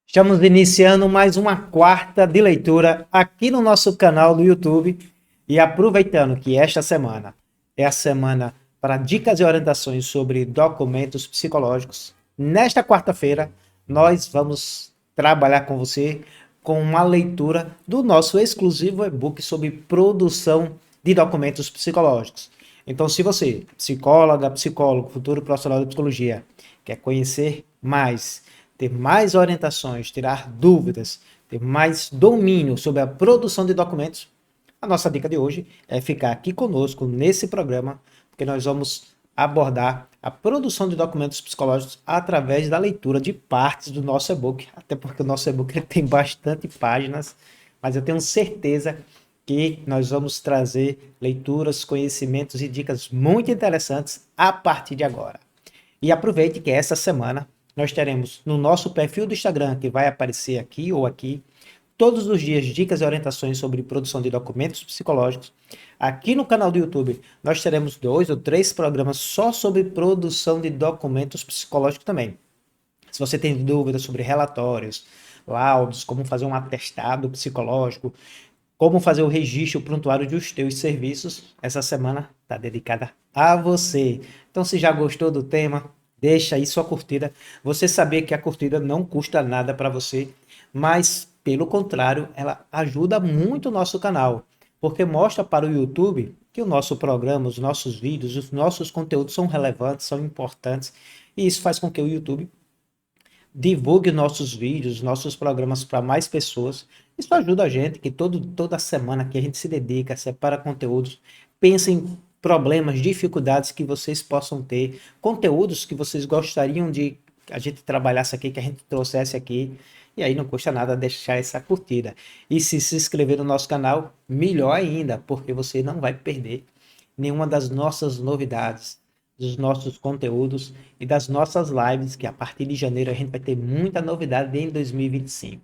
Estamos iniciando mais uma quarta de leitura aqui no nosso canal do YouTube e aproveitando que esta semana é a semana para dicas e orientações sobre documentos psicológicos. Nesta quarta-feira, nós vamos trabalhar com você com uma leitura do nosso exclusivo e-book sobre produção de documentos psicológicos. Então, se você, psicóloga, psicólogo, futuro profissional de psicologia, quer conhecer mais, ter mais orientações, tirar dúvidas, ter mais domínio sobre a produção de documentos, a nossa dica de hoje é ficar aqui conosco nesse programa, porque nós vamos abordar a produção de documentos psicológicos através da leitura de partes do nosso e-book, até porque o nosso e-book tem bastante páginas, mas eu tenho certeza que nós vamos trazer leituras, conhecimentos e dicas muito interessantes a partir de agora. E aproveite que essa semana nós teremos no nosso perfil do Instagram, que vai aparecer aqui ou aqui, todos os dias dicas e orientações sobre produção de documentos psicológicos. Aqui no canal do YouTube, nós teremos 2 ou 3 programas só sobre produção de documentos psicológicos também. Se você tem dúvidas sobre relatórios, laudos, como fazer um atestado psicológico, como fazer o registro, o prontuário dos teus serviços, essa semana está dedicada a você. Então, se já gostou do tema, deixa aí sua curtida. Você sabia que a curtida não custa nada para você, mas, pelo contrário, ela ajuda muito o nosso canal, porque mostra para o YouTube que o nosso programa, os nossos vídeos, os nossos conteúdos são relevantes, são importantes, e isso faz com que o YouTube divulgue nossos vídeos, nossos programas para mais pessoas. Isso ajuda a gente, que toda semana que a gente se dedica, separa conteúdos, pensa em problemas, dificuldades que vocês possam ter, conteúdos que vocês gostariam de que a gente trabalhasse aqui, que a gente trouxesse aqui. E aí não custa nada deixar essa curtida. E se inscrever no nosso canal, melhor ainda, porque você não vai perder nenhuma das nossas novidades, dos nossos conteúdos e das nossas lives, que a partir de janeiro a gente vai ter muita novidade em 2025.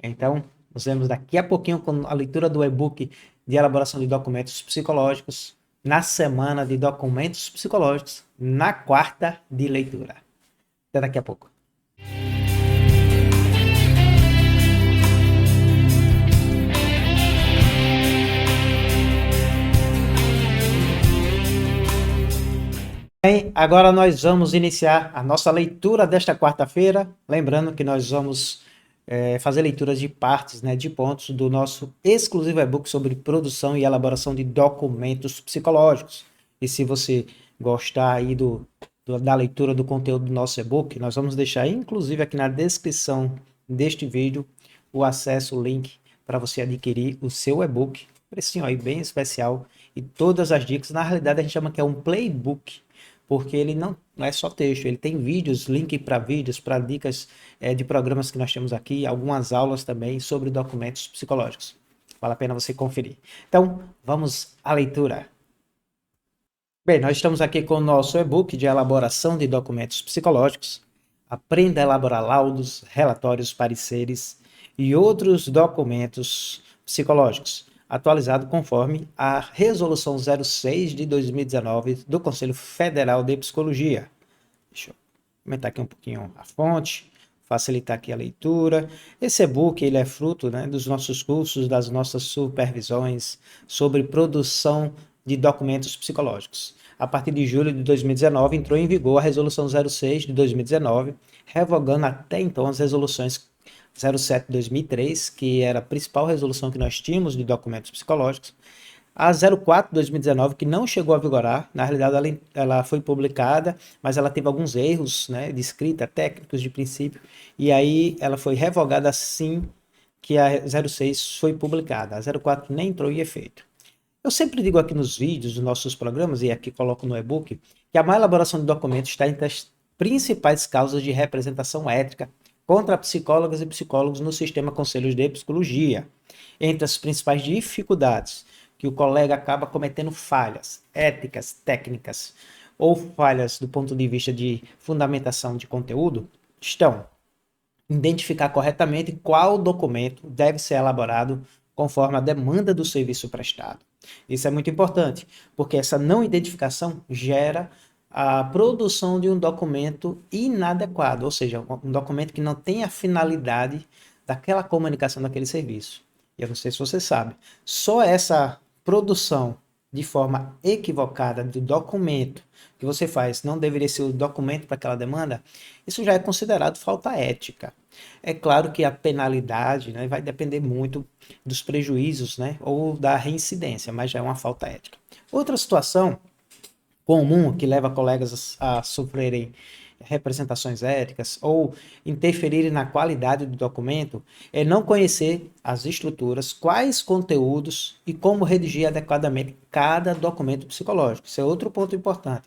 Então, nos vemos daqui a pouquinho com a leitura do e-book de elaboração de documentos psicológicos, na semana de documentos psicológicos, na quarta de leitura. Até daqui a pouco. Bem, agora nós vamos iniciar a nossa leitura desta quarta-feira. Lembrando que nós vamos fazer leituras de partes, né, de pontos do nosso exclusivo e-book sobre produção e elaboração de documentos psicológicos. E se você gostar aí da leitura do conteúdo do nosso e-book, nós vamos deixar inclusive aqui na descrição deste vídeo o acesso, o link para você adquirir o seu e-book. Precinho aí bem especial e todas as dicas. Na realidade a gente chama que é um playbook, porque ele não é só texto, ele tem vídeos, link para vídeos, para dicas de programas que nós temos aqui, algumas aulas também sobre documentos psicológicos. Vale a pena você conferir. Então, vamos à leitura. Bem, nós estamos aqui com o nosso e-book de elaboração de documentos psicológicos. Aprenda a elaborar laudos, relatórios, pareceres e outros documentos psicológicos, atualizado conforme a Resolução 06 de 2019 do Conselho Federal de Psicologia. Deixa eu aumentar aqui um pouquinho a fonte, facilitar aqui a leitura. Esse e-book ele é fruto, né, dos nossos cursos, das nossas supervisões sobre produção de documentos psicológicos. A partir de julho de 2019, entrou em vigor a Resolução 06 de 2019, revogando até então as resoluções 07 de 2003, que era a principal resolução que nós tínhamos de documentos psicológicos, a 04 de 2019, que não chegou a vigorar. Na realidade ela foi publicada, mas ela teve alguns erros, né, de escrita, técnicos de princípio, e aí ela foi revogada assim que a 06 foi publicada. A 04 nem entrou em efeito. Eu sempre digo aqui nos vídeos dos nossos programas, e aqui coloco no e-book, que a má elaboração de documentos está entre as principais causas de representação ética contra psicólogas e psicólogos no sistema Conselhos de Psicologia. Entre as principais dificuldades que o colega acaba cometendo falhas éticas, técnicas ou falhas do ponto de vista de fundamentação de conteúdo, estão identificar corretamente qual documento deve ser elaborado conforme a demanda do serviço prestado. Isso é muito importante, porque essa não identificação gera a produção de um documento inadequado, ou seja, um documento que não tem a finalidade daquela comunicação daquele serviço. E eu não sei se você sabe, só essa produção de forma equivocada do documento que você faz não deveria ser o documento para aquela demanda, isso já é considerado falta ética. É claro que a penalidade, né, vai depender muito dos prejuízos, né, ou da reincidência, mas já é uma falta ética. Outra situação comum que leva colegas a sofrerem representações éticas ou interferirem na qualidade do documento é não conhecer as estruturas, quais conteúdos e como redigir adequadamente cada documento psicológico. Isso é outro ponto importante.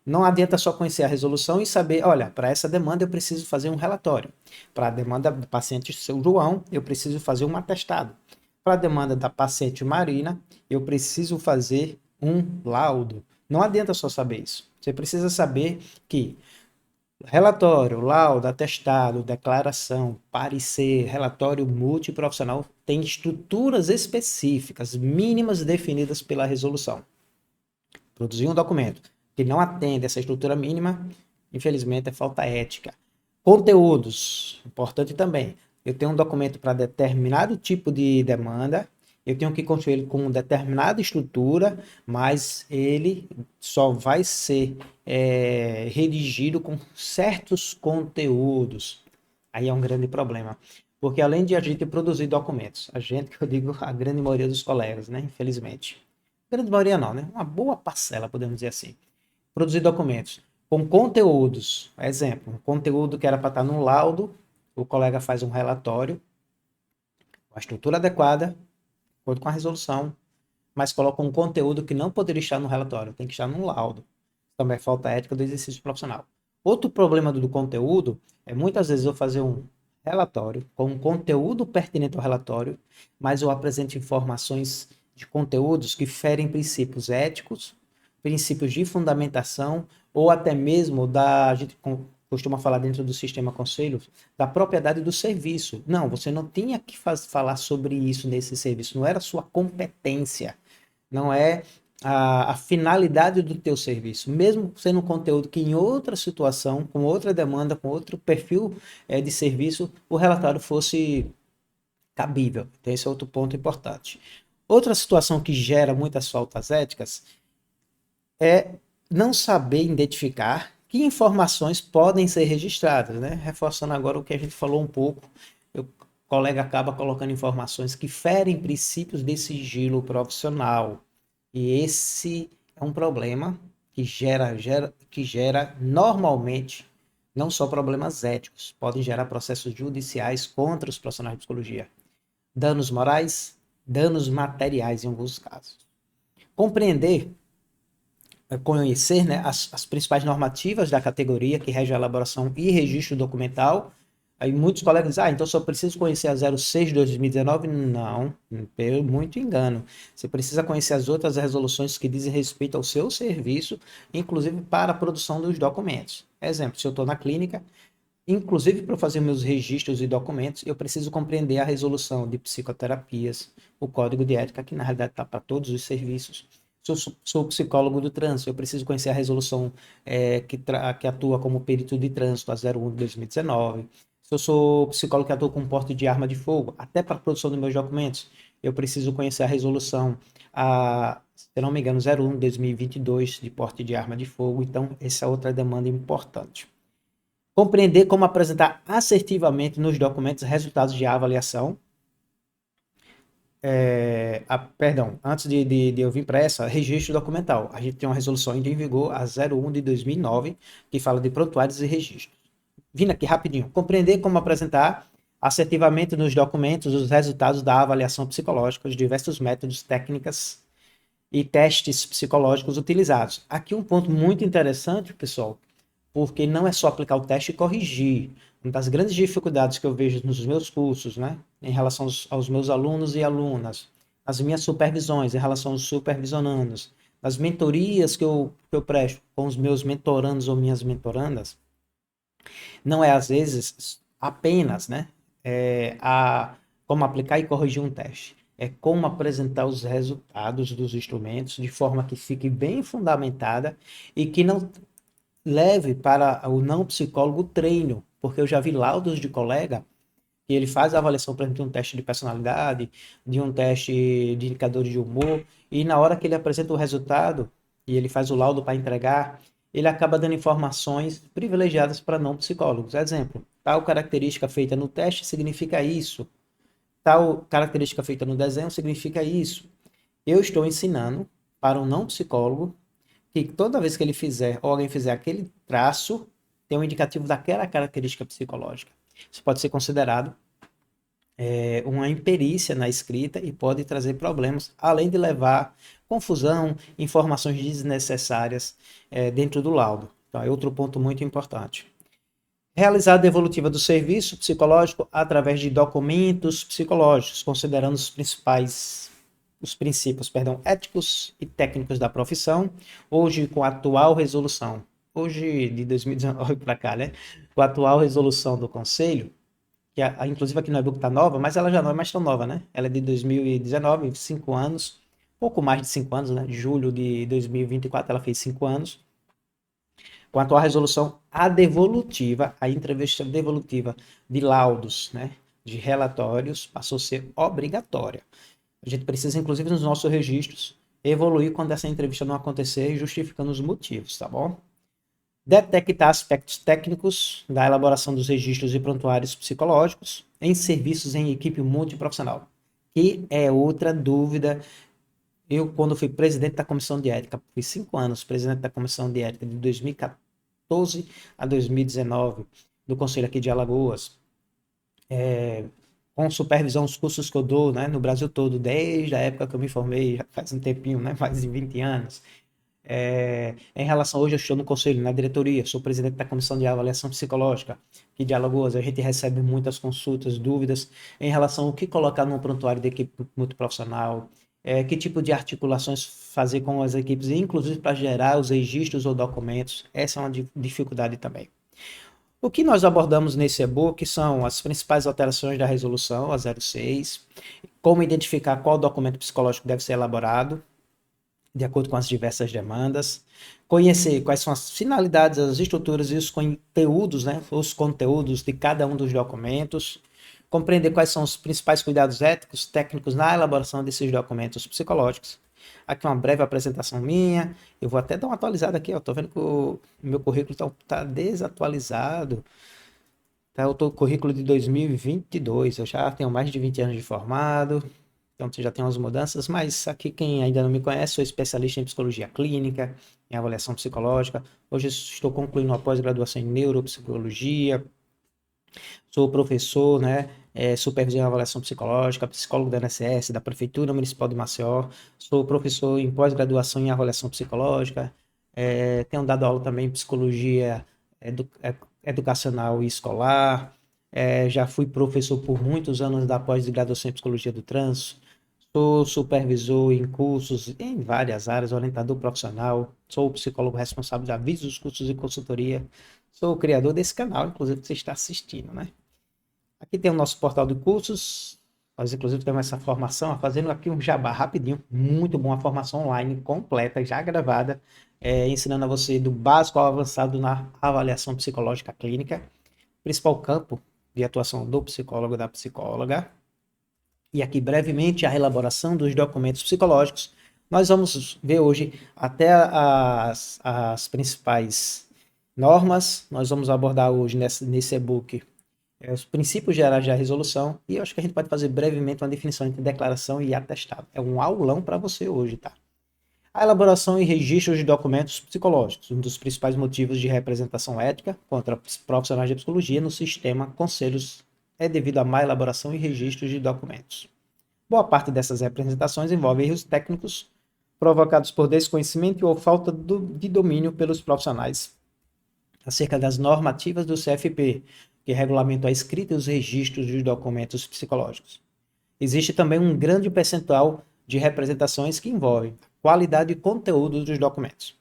Não adianta só conhecer a resolução e saber, olha, para essa demanda eu preciso fazer um relatório. Para a demanda do paciente seu João, eu preciso fazer um atestado. Para a demanda da paciente Marina, eu preciso fazer um laudo. Não adianta só saber isso. Você precisa saber que relatório, laudo, atestado, declaração, parecer, relatório multiprofissional tem estruturas específicas, mínimas definidas pela resolução. Produzir um documento que não atende essa estrutura mínima, infelizmente é falta ética. Conteúdos, importante também. Eu tenho um documento para determinado tipo de demanda, eu tenho que construir ele com uma determinada estrutura, mas ele só vai ser redigido com certos conteúdos. Aí é um grande problema. Porque além de a gente produzir documentos, a gente, que eu digo, a grande maioria dos colegas, né? Infelizmente. Grande maioria não, né? Uma boa parcela, podemos dizer assim. Produzir documentos com conteúdos. Exemplo, um conteúdo que era para estar no laudo, o colega faz um relatório, com a estrutura adequada, de acordo com a resolução, mas coloca um conteúdo que não poderia estar no relatório, tem que estar no laudo. Também é falta ética do exercício profissional. Outro problema do conteúdo é muitas vezes eu fazer um relatório com um conteúdo pertinente ao relatório, mas eu apresento informações de conteúdos que ferem princípios éticos, princípios de fundamentação ou até mesmo a gente costuma falar dentro do sistema conselho, da propriedade do serviço. Não, você não tinha que falar sobre isso nesse serviço, não era sua competência, não é a finalidade do teu serviço, mesmo sendo um conteúdo que em outra situação, com outra demanda, com outro perfil de serviço, o relatório fosse cabível. Então, esse é outro ponto importante. Outra situação que gera muitas faltas éticas é não saber identificar que informações podem ser registradas, né? Reforçando agora o que a gente falou um pouco, o colega acaba colocando informações que ferem princípios de sigilo profissional. E esse é um problema que gera normalmente não só problemas éticos, podem gerar processos judiciais contra os profissionais de psicologia. Danos morais, danos materiais em alguns casos. Compreender conhecer, né, as principais normativas da categoria que rege a elaboração e registro documental. Aí muitos colegas dizem, então só preciso conhecer a 06 de 2019? Não, muito engano. Você precisa conhecer as outras resoluções que dizem respeito ao seu serviço, inclusive para a produção dos documentos. Exemplo, se eu estou na clínica, inclusive para fazer meus registros e documentos, eu preciso compreender a resolução de psicoterapias, o código de ética, que na realidade está para todos os serviços. Sou psicólogo do trânsito, eu preciso conhecer a resolução que atua como perito de trânsito, a 01 de 2019. Se eu sou psicólogo que atua com porte de arma de fogo, até para a produção dos meus documentos, eu preciso conhecer a resolução, se eu não me engano, 01 de 2022, de porte de arma de fogo. Então, essa é outra demanda importante. Compreender como apresentar assertivamente nos documentos resultados de avaliação. Perdão, antes de eu vir para essa, registro documental. A gente tem uma resolução ainda em vigor, a 01 de 2009, que fala de prontuários e registros. Vindo aqui rapidinho. Compreender como apresentar assertivamente nos documentos os resultados da avaliação psicológica, os diversos métodos, técnicas e testes psicológicos utilizados. Aqui um ponto muito interessante, pessoal, porque não é só aplicar o teste e corrigir. Uma das grandes dificuldades que eu vejo nos meus cursos, né, em relação aos meus alunos e alunas, as minhas supervisões, em relação aos supervisionandos, as mentorias que eu presto com os meus mentorandos ou minhas mentorandas, não é, às vezes, apenas, né, como aplicar e corrigir um teste. É como apresentar os resultados dos instrumentos de forma que fique bem fundamentada e que não leve para o não psicólogo o treino, porque eu já vi laudos de colega que ele faz a avaliação, por exemplo, de um teste de personalidade, de um teste de indicadores de humor, e na hora que ele apresenta o resultado, e ele faz o laudo para entregar, ele acaba dando informações privilegiadas para não psicólogos. Exemplo, tal característica feita no teste significa isso, tal característica feita no desenho significa isso. Eu estou ensinando para um não psicólogo que toda vez que ele fizer, ou alguém fizer aquele traço, tem um indicativo daquela característica psicológica. Isso pode ser considerado uma imperícia na escrita e pode trazer problemas, além de levar confusão, informações desnecessárias dentro do laudo. Então, é outro ponto muito importante. Realizar a devolutiva do serviço psicológico através de documentos psicológicos, considerando os princípios, éticos e técnicos da profissão, hoje com a atual resolução, hoje de 2019 para cá, né? Com a atual resolução do Conselho, que inclusive aqui no e-book está nova, mas ela já não é mais tão nova, né? Ela é de 2019, 5 anos, pouco mais de 5 anos, né? Julho de 2024 ela fez 5 anos. Com a atual resolução, a entrevista devolutiva de laudos, né? De relatórios, passou a ser obrigatória. A gente precisa, inclusive, nos nossos registros, evoluir quando essa entrevista não acontecer, justificando os motivos, tá bom? Detectar aspectos técnicos da elaboração dos registros e prontuários psicológicos em serviços em equipe multiprofissional, que é outra dúvida. Eu, quando fui presidente da comissão de ética, fui 5 anos presidente da comissão de ética de 2014 a 2019 do Conselho aqui de Alagoas, com supervisão os cursos que eu dou, né, no Brasil todo, desde a época que eu me formei, já faz um tempinho, né, mais de 20 anos. Em relação, hoje eu estou no conselho, na diretoria, sou presidente da comissão de avaliação psicológica aqui de Alagoas. A gente recebe muitas consultas, dúvidas em relação ao que colocar no prontuário de equipe multiprofissional, que tipo de articulações fazer com as equipes, inclusive para gerar os registros ou documentos. Essa é uma dificuldade também. O que nós abordamos nesse e-book são as principais alterações da resolução, a 06, como identificar qual documento psicológico deve ser elaborado, de acordo com as diversas demandas, conhecer quais são as finalidades, as estruturas e os conteúdos, né, os conteúdos de cada um dos documentos, compreender quais são os principais cuidados éticos, técnicos na elaboração desses documentos psicológicos. Aqui uma breve apresentação minha, eu vou até dar uma atualizada aqui, estou vendo que o meu currículo está desatualizado, tá, o currículo de 2022, eu já tenho mais de 20 anos de formado, então você já tem umas mudanças, mas aqui quem ainda não me conhece, sou especialista em psicologia clínica, em avaliação psicológica. Hoje estou concluindo uma pós-graduação em neuropsicologia, sou professor, né, supervisor em avaliação psicológica, psicólogo da INSS, da Prefeitura Municipal de Maceió, sou professor em pós-graduação em avaliação psicológica, tenho dado aula também em psicologia educacional e escolar, já fui professor por muitos anos da pós-graduação em psicologia do trânsito, sou supervisor em cursos em várias áreas, orientador profissional, sou o psicólogo responsável da Avisos dos Cursos e Consultoria, sou o criador desse canal, inclusive que você está assistindo, né? Aqui tem o nosso portal de cursos, nós inclusive temos essa formação, fazendo aqui um jabá rapidinho, muito bom, a formação online completa, já gravada, ensinando a você do básico ao avançado na avaliação psicológica clínica, principal campo de atuação do psicólogo e da psicóloga. E aqui brevemente a elaboração dos documentos psicológicos. Nós vamos ver hoje até as principais normas, nós vamos abordar hoje nesse e-book os princípios gerais da resolução, e eu acho que a gente pode fazer brevemente uma definição entre declaração e atestado. É um aulão para você hoje, tá? A elaboração e registro de documentos psicológicos, um dos principais motivos de representação ética contra profissionais de psicologia no sistema conselhos é devido à má elaboração e registro de documentos. Boa parte dessas representações envolve erros técnicos provocados por desconhecimento ou falta de domínio pelos profissionais acerca das normativas do CFP, que regulamentam a escrita e os registros dos documentos psicológicos. Existe também um grande percentual de representações que envolvem qualidade e conteúdo dos documentos.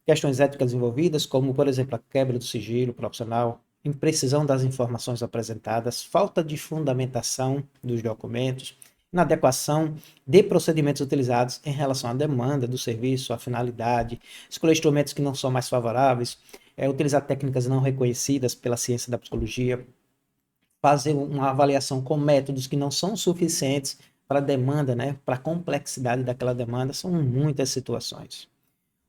Questões éticas envolvidas, como, por exemplo, a quebra do sigilo profissional, imprecisão das informações apresentadas, falta de fundamentação dos documentos, inadequação de procedimentos utilizados em relação à demanda do serviço, à finalidade, escolher instrumentos que não são mais favoráveis, utilizar técnicas não reconhecidas pela ciência da psicologia, fazer uma avaliação com métodos que não são suficientes para a demanda, né, para a complexidade daquela demanda, são muitas situações.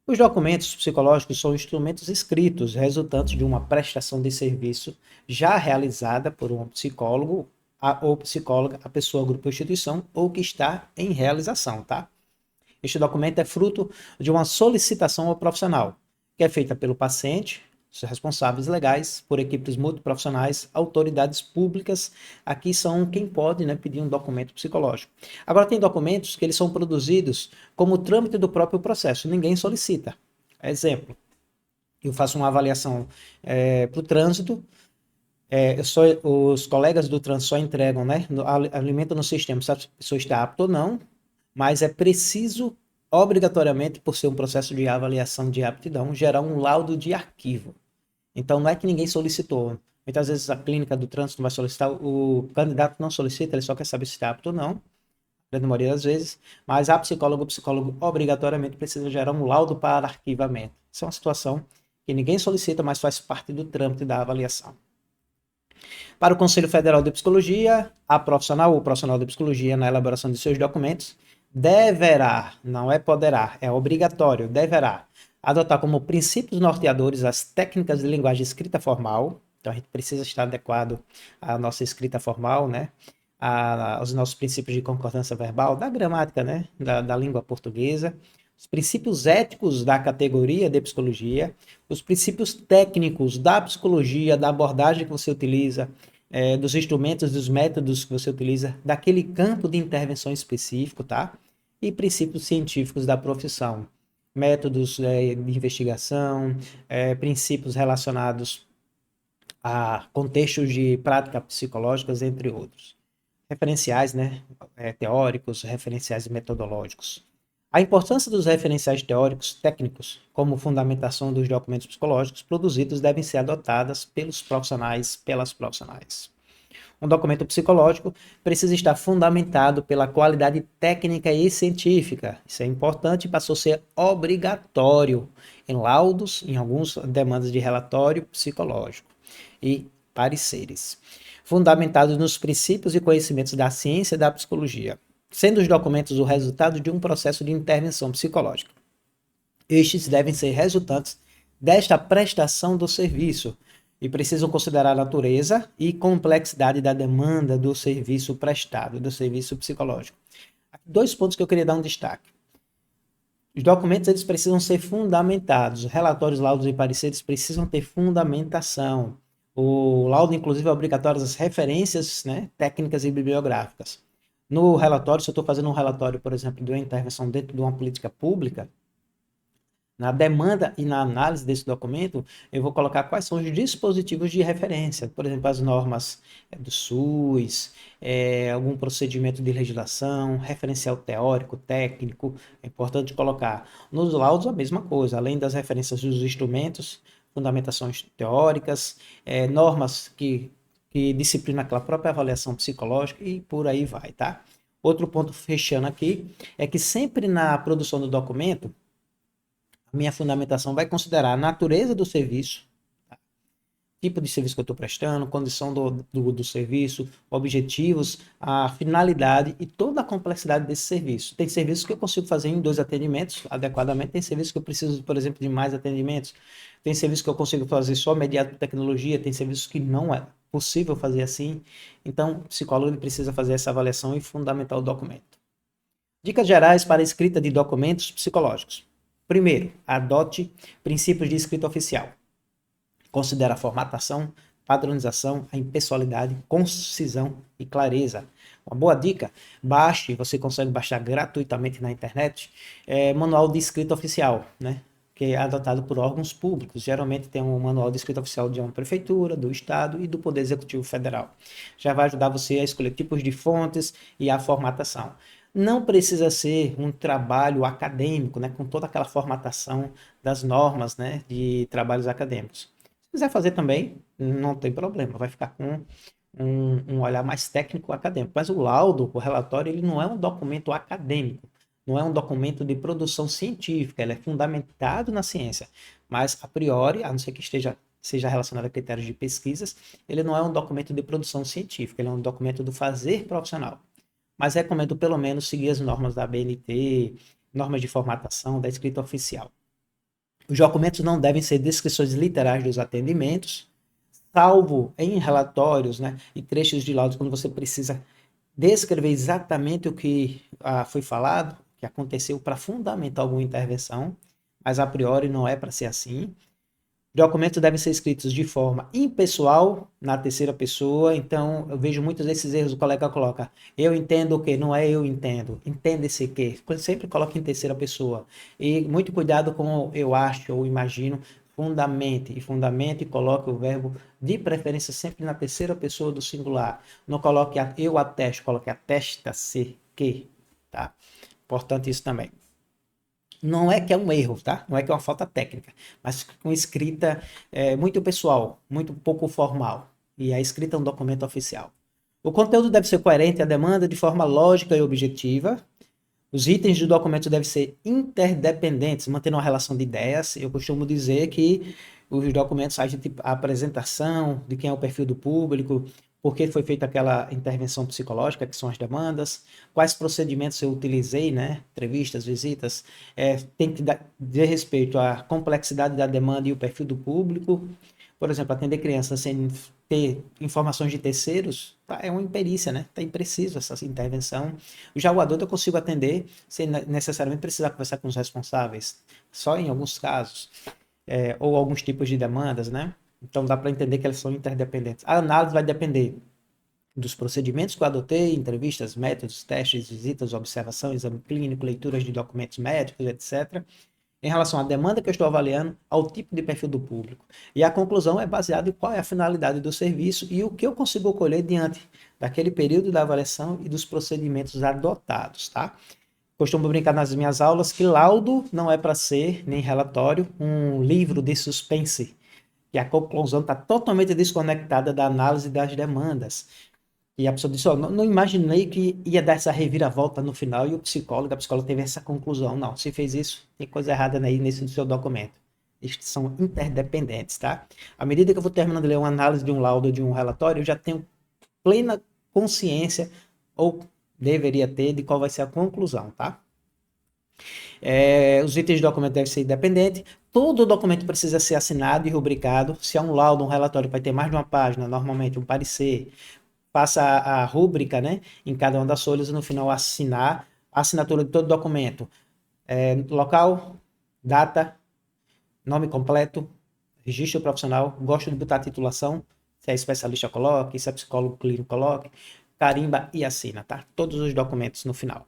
Os documentos psicológicos são instrumentos escritos, resultantes de uma prestação de serviço já realizada por um psicólogo ou psicóloga, a pessoa, grupo ou instituição, ou que está em realização, tá? Este documento é fruto de uma solicitação ao profissional, que é feita pelo paciente, os responsáveis legais, por equipes multiprofissionais, autoridades públicas, aqui são quem pode, né, pedir um documento psicológico. Agora tem documentos que eles são produzidos como trâmite do próprio processo, ninguém solicita. Exemplo, eu faço uma avaliação para o trânsito, os colegas do trânsito só entregam, né, alimentam no sistema se a pessoa está apta ou não, mas é preciso, obrigatoriamente, por ser um processo de avaliação de aptidão, gerar um laudo de arquivo. Então, não é que ninguém solicitou. Muitas vezes a clínica do trânsito não vai solicitar, o candidato não solicita, ele só quer saber se está apto ou não, na maioria das vezes, mas a psicóloga ou psicólogo obrigatoriamente precisa gerar um laudo para arquivamento. Isso é uma situação que ninguém solicita, mas faz parte do trâmite da avaliação. Para o Conselho Federal de Psicologia, a profissional ou profissional de psicologia, na elaboração de seus documentos, deverá, não é poderá, é obrigatório, deverá adotar como princípios norteadores as técnicas de linguagem escrita formal. Então, a gente precisa estar adequado à nossa escrita formal, né? Aos nossos princípios de concordância verbal, da gramática, né? Da língua portuguesa. Os princípios éticos da categoria de psicologia, os princípios técnicos da psicologia, da abordagem que você utiliza, dos instrumentos, dos métodos que você utiliza, daquele campo de intervenção específico, tá? E princípios científicos da profissão, métodos de investigação, princípios relacionados a contextos de práticas psicológicas, entre outros. Referenciais, né? Teóricos, referenciais metodológicos. A importância dos referenciais teóricos técnicos como fundamentação dos documentos psicológicos produzidos devem ser adotadas pelos profissionais, pelas profissionais. Um documento psicológico precisa estar fundamentado pela qualidade técnica e científica. Isso é importante e passou a ser obrigatório em laudos, em algumas demandas de relatório psicológico e pareceres, fundamentados nos princípios e conhecimentos da ciência e da psicologia, sendo os documentos o resultado de um processo de intervenção psicológica. Estes devem ser resultantes desta prestação do serviço e precisam considerar a natureza e complexidade da demanda do serviço prestado, do serviço psicológico. Dois pontos que eu queria dar um destaque. Os documentos eles precisam ser fundamentados, relatórios, laudos e pareceres precisam ter fundamentação. O laudo, inclusive, é obrigatório as referências, né, técnicas e bibliográficas. No relatório, se eu estou fazendo um relatório, por exemplo, de uma intervenção dentro de uma política pública, na demanda e na análise desse documento, eu vou colocar quais são os dispositivos de referência, por exemplo, as normas do SUS, algum procedimento de legislação, referencial teórico, técnico, é importante colocar. Nos laudos, a mesma coisa, além das referências dos instrumentos, fundamentações teóricas, normas que disciplinam aquela própria avaliação psicológica e por aí vai, tá? Outro ponto fechando aqui é que sempre na produção do documento, minha fundamentação vai considerar a natureza do serviço, tá? Tipo de serviço que eu estou prestando, condição do serviço, objetivos, a finalidade e toda a complexidade desse serviço. Tem serviços que eu consigo fazer em 2 atendimentos adequadamente, tem serviços que eu preciso, por exemplo, de mais atendimentos, tem serviços que eu consigo fazer só mediado por tecnologia, tem serviços que não é possível fazer assim. Então, o psicólogo ele precisa fazer essa avaliação e fundamentar o documento. Dicas gerais para a escrita de documentos psicológicos. Primeiro, adote princípios de escrita oficial. Considere a formatação, padronização, a impessoalidade, concisão e clareza. Uma boa dica, você consegue baixar gratuitamente na internet, manual de escrita oficial, né? Que é adotado por órgãos públicos. Geralmente tem um manual de escrita oficial de uma prefeitura, do estado e do Poder Executivo Federal. Já vai ajudar você a escolher tipos de fontes e a formatação. Não precisa ser um trabalho acadêmico, né, com toda aquela formatação das normas, né, de trabalhos acadêmicos. Se quiser fazer também, não tem problema, vai ficar com um olhar mais técnico acadêmico. Mas o laudo, o relatório, ele não é um documento acadêmico. não é um documento de produção científica, ele é fundamentado na ciência, mas a priori, a não ser que seja relacionado a critérios de pesquisas, ele não é um documento de produção científica, ele é um documento do fazer profissional. Mas recomendo pelo menos seguir as normas da BNT, normas de formatação, da escrita oficial. Os documentos não devem ser descrições literais dos atendimentos, salvo em relatórios, né, e trechos de laudos, quando você precisa descrever exatamente o que foi falado, que aconteceu para fundamentar alguma intervenção, mas a priori não é para ser assim. Documentos devem ser escritos de forma impessoal, na terceira pessoa, então eu vejo muitos desses erros, o colega coloca, eu entendo o que, não é eu entendo, entende-se que, sempre coloca em terceira pessoa, e muito cuidado com eu acho ou imagino, fundamente e coloque o verbo de preferência sempre na terceira pessoa do singular, não coloque eu atesto, coloque atesta-se que, tá? Importante isso também. Não é que é um erro, tá? Não é que é uma falta técnica, mas com escrita muito pessoal, muito pouco formal. E a escrita é um documento oficial. O conteúdo deve ser coerente à demanda de forma lógica e objetiva. Os itens do documento devem ser interdependentes, mantendo uma relação de ideias. Eu costumo dizer que os documentos, a apresentação de quem é o perfil do público, por que foi feita aquela intervenção psicológica, que são as demandas, quais procedimentos eu utilizei, né? Entrevistas, visitas, tem que dizer respeito à complexidade da demanda e o perfil do público. Por exemplo, atender crianças sem ter informações de terceiros, tá, é uma imperícia, né? Está impreciso essa intervenção. Já o adulto eu consigo atender sem necessariamente precisar conversar com os responsáveis, só em alguns casos, ou alguns tipos de demandas, né? Então dá para entender que elas são interdependentes. A análise vai depender dos procedimentos que eu adotei, entrevistas, métodos, testes, visitas, observação, exame clínico, leituras de documentos médicos, etc. Em relação à demanda que eu estou avaliando, ao tipo de perfil do público. E a conclusão é baseada em qual é a finalidade do serviço e o que eu consigo colher diante daquele período da avaliação e dos procedimentos adotados, tá? Costumo brincar nas minhas aulas que laudo não é para ser, nem relatório, um livro de suspense, que a conclusão está totalmente desconectada da análise das demandas. E a pessoa disse, oh, não imaginei que ia dar essa reviravolta no final e a psicóloga teve essa conclusão. Não, se fez isso, tem coisa errada aí nesse seu documento. Eles são interdependentes, tá? À medida que eu vou terminando de ler uma análise de um laudo, de um relatório, eu já tenho plena consciência, ou deveria ter, de qual vai ser a conclusão, tá? Os itens do documento devem ser independentes. Todo documento precisa ser assinado e rubricado. Se é um laudo, um relatório, vai ter mais de uma página, normalmente um parecer. Passa a rúbrica, né, em cada uma das folhas e no final assinar a assinatura de todo documento. Local, data, nome completo, registro profissional. Gosto de botar a titulação. Se é especialista, coloque. Se é psicólogo clínico, coloque. Carimba e assina, tá? Todos os documentos no final.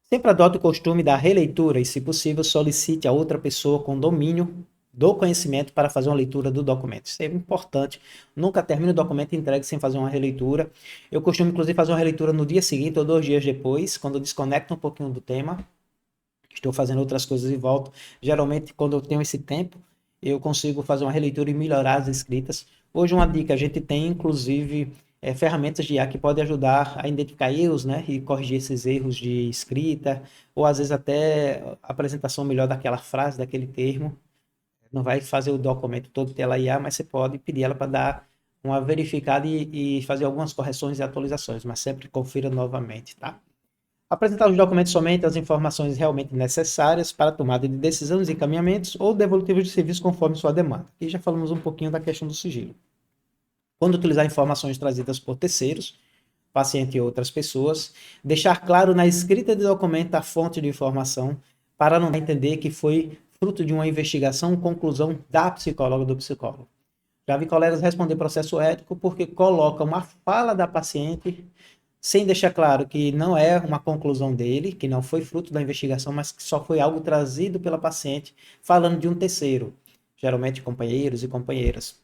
Sempre adote o costume da releitura e, se possível, solicite a outra pessoa com domínio do conhecimento para fazer uma leitura do documento. Isso é importante. Nunca termine o documento e entregue sem fazer uma releitura. Eu costumo, inclusive, fazer uma releitura no dia seguinte ou 2 dias depois, quando eu desconecto um pouquinho do tema. Estou fazendo outras coisas e volto. Geralmente, quando eu tenho esse tempo, eu consigo fazer uma releitura e melhorar as escritas. Hoje, uma dica, a gente tem, inclusive, ferramentas de IA que podem ajudar a identificar erros, né, e corrigir esses erros de escrita, ou às vezes até a apresentação melhor daquela frase, daquele termo. Não vai fazer o documento todo pela IA, mas você pode pedir ela para dar uma verificada e fazer algumas correções e atualizações, mas sempre confira novamente, tá? Apresentar os documentos somente as informações realmente necessárias para a tomada de decisões, encaminhamentos ou devolutivos de serviço conforme sua demanda. Aqui já falamos um pouquinho da questão do sigilo. Quando utilizar informações trazidas por terceiros, paciente e outras pessoas, deixar claro na escrita de documento a fonte de informação para não entender que foi fruto de uma investigação, conclusão da psicóloga ou do psicólogo. Já vi colegas responder processo ético porque colocam uma fala da paciente sem deixar claro que não é uma conclusão dele, que não foi fruto da investigação, mas que só foi algo trazido pela paciente falando de um terceiro, geralmente companheiros e companheiras.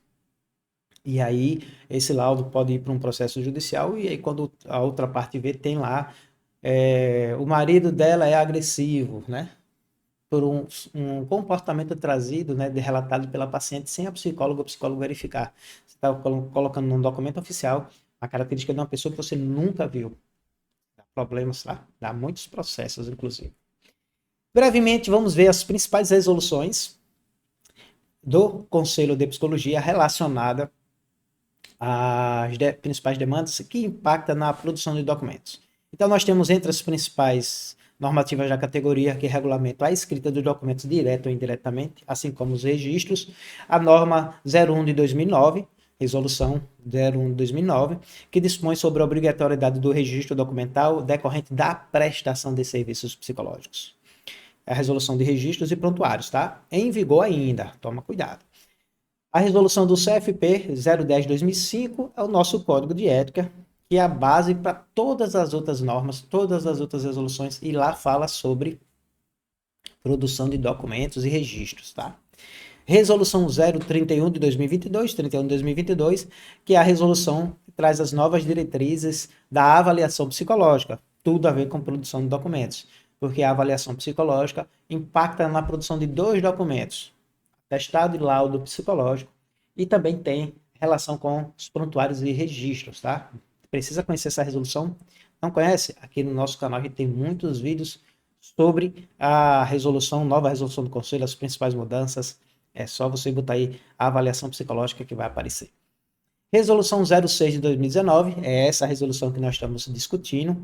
E aí, esse laudo pode ir para um processo judicial, e aí, quando a outra parte vê, tem lá, o marido dela é agressivo, né? Por um comportamento trazido, né, relatado pela paciente, sem a psicóloga ou psicólogo verificar. Você está colocando num documento oficial a característica de uma pessoa que você nunca viu. Dá problemas lá, dá muitos processos, inclusive. Brevemente, vamos ver as principais resoluções do Conselho de Psicologia relacionada às principais demandas que impactam na produção de documentos. Então, nós temos entre as principais normativas da categoria que regulamentam a escrita dos documentos direto ou indiretamente, assim como os registros, a norma 01 de 2009, resolução 01 de 2009, que dispõe sobre a obrigatoriedade do registro documental decorrente da prestação de serviços psicológicos. É a resolução de registros e prontuários, tá? Em vigor ainda, toma cuidado. A resolução do CFP 010/2005 é o nosso código de ética, que é a base para todas as outras normas, todas as outras resoluções, e lá fala sobre produção de documentos e registros, tá? Resolução 031 de 2022, 31 de 2022, que é a resolução que traz as novas diretrizes da avaliação psicológica, tudo a ver com produção de documentos, porque a avaliação psicológica impacta na produção de dois documentos, atestado e laudo psicológico, e também tem relação com os prontuários e registros, tá? Precisa conhecer essa resolução? Não conhece? Aqui no nosso canal a gente tem muitos vídeos sobre a resolução, nova resolução do Conselho, as principais mudanças. É só você botar aí a avaliação psicológica que vai aparecer. Resolução 06 de 2019, é essa resolução que nós estamos discutindo,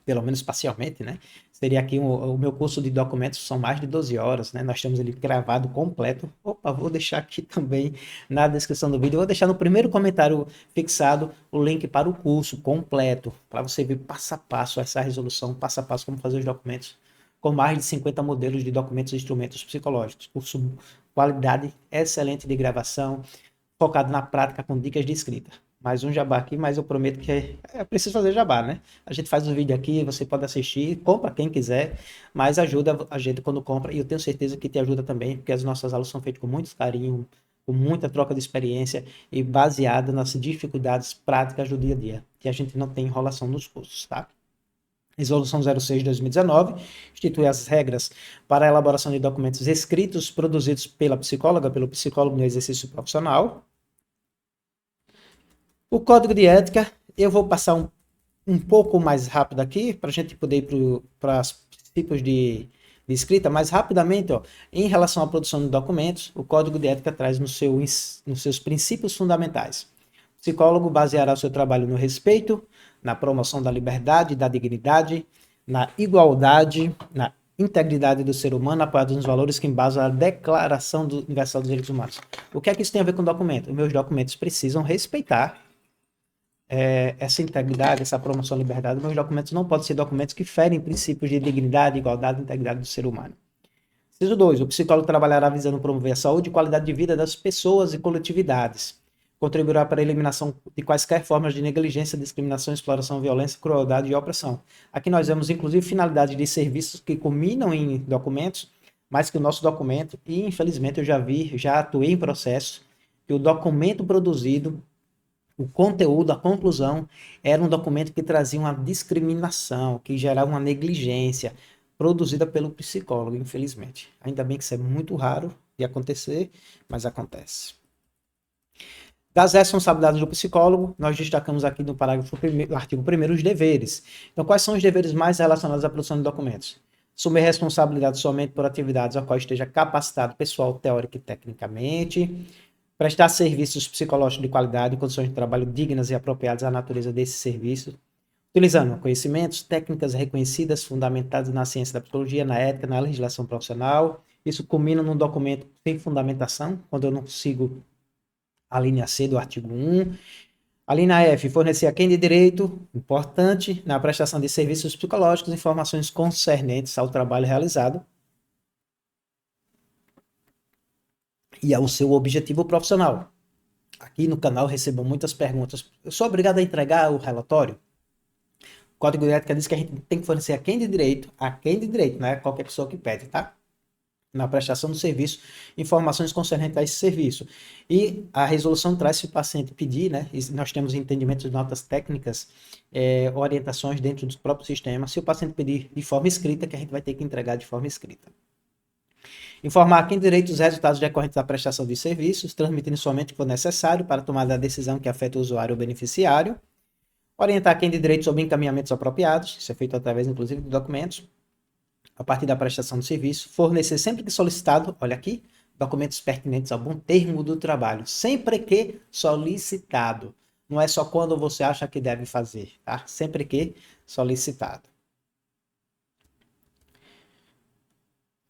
pelo menos parcialmente, né? Seria aqui o meu curso de documentos, são mais de 12 horas, né? Nós temos ele gravado completo. Opa, vou deixar aqui também na descrição do vídeo, vou deixar no primeiro comentário fixado o link para o curso completo, para você ver passo a passo essa resolução, passo a passo como fazer os documentos, com mais de 50 modelos de documentos e instrumentos psicológicos. Curso qualidade excelente de gravação, focado na prática com dicas de escrita. Mais um jabá aqui, mas eu prometo que é preciso fazer jabá, né? A gente faz o vídeo aqui, você pode assistir, compra quem quiser, mas ajuda a gente quando compra, e eu tenho certeza que te ajuda também, porque as nossas aulas são feitas com muito carinho, com muita troca de experiência e baseada nas dificuldades práticas do dia a dia, que a gente não tem enrolação nos cursos, tá? Resolução 06 de 2019 institui as regras para a elaboração de documentos escritos produzidos pela psicóloga, pelo psicólogo no exercício profissional. O código de ética, eu vou passar um pouco mais rápido aqui, para a gente poder ir para os princípios de escrita, mas rapidamente, ó, em relação à produção de documentos, o código de ética traz nos seus princípios fundamentais. O psicólogo baseará o seu trabalho no respeito, na promoção da liberdade, da dignidade, na igualdade, na integridade do ser humano, apoiado nos valores que embasam a Declaração Universal dos Direitos Humanos. O que é que isso tem a ver com o documento? Os meus documentos precisam respeitar essa integridade, essa promoção da liberdade. Meus documentos não podem ser documentos que ferem princípios de dignidade, igualdade e integridade do ser humano. Inciso 2. O psicólogo trabalhará visando promover a saúde e qualidade de vida das pessoas e coletividades. Contribuirá para a eliminação de quaisquer formas de negligência, discriminação, exploração, violência, crueldade e opressão. Aqui nós vemos, inclusive, finalidades de serviços que culminam em documentos, mas que o nosso documento, e infelizmente eu já atuei em processo, que o documento produzido, o conteúdo, a conclusão, era um documento que trazia uma discriminação, que gerava uma negligência, produzida pelo psicólogo, infelizmente. Ainda bem que isso é muito raro de acontecer, mas acontece. Das responsabilidades do psicólogo, nós destacamos aqui no parágrafo 1º, artigo 1º, os deveres. Então, quais são os deveres mais relacionados à produção de documentos? Assumir responsabilidade somente por atividades a qual esteja capacitado pessoal, teórico e tecnicamente. Prestar serviços psicológicos de qualidade, condições de trabalho dignas e apropriadas à natureza desse serviço. Utilizando conhecimentos, técnicas reconhecidas, fundamentadas na ciência da psicologia, na ética, na legislação profissional. Isso culmina num documento sem fundamentação, quando eu não sigo a linha C do artigo 1. A linha F, fornecer a quem de direito, importante, na prestação de serviços psicológicos, informações concernentes ao trabalho realizado e ao seu objetivo profissional. Aqui no canal recebo muitas perguntas. Eu sou obrigado a entregar o relatório? O Código de Ética diz que a gente tem que fornecer a quem de direito, não é qualquer pessoa que pede, tá? Na prestação do serviço, informações concernentes a esse serviço. E a resolução traz, se o paciente pedir, né? Nós temos entendimentos de notas técnicas, orientações dentro do próprio sistema. Se o paciente pedir de forma escrita, que a gente vai ter que entregar de forma escrita. Informar quem direito os resultados decorrentes da prestação de serviços, transmitindo somente o que for necessário para tomar a decisão que afeta o usuário ou beneficiário. Orientar quem de direito sobre encaminhamentos apropriados, isso é feito através, inclusive, de documentos. a partir da prestação do serviço, fornecer sempre que solicitado, olha aqui, documentos pertinentes ao bom termo do trabalho, sempre que solicitado. Não é só quando você acha que deve fazer, tá? Sempre que solicitado.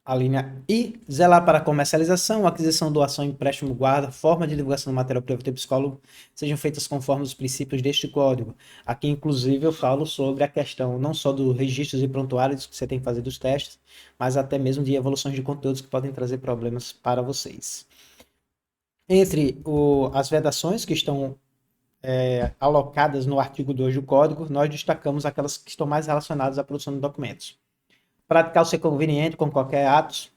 A linha I, zelar para a comercialização, aquisição, doação, empréstimo, guarda, forma de divulgação do material privativo psicólogo sejam feitas conforme os princípios deste código. Aqui, inclusive, eu falo sobre a questão não só dos registros e prontuários que você tem que fazer dos testes, mas até mesmo de evoluções de conteúdos que podem trazer problemas para vocês. Entre as vedações que estão alocadas no artigo 2 do código, nós destacamos aquelas que estão mais relacionadas à produção de documentos. Praticar o ser conveniente com qualquer ato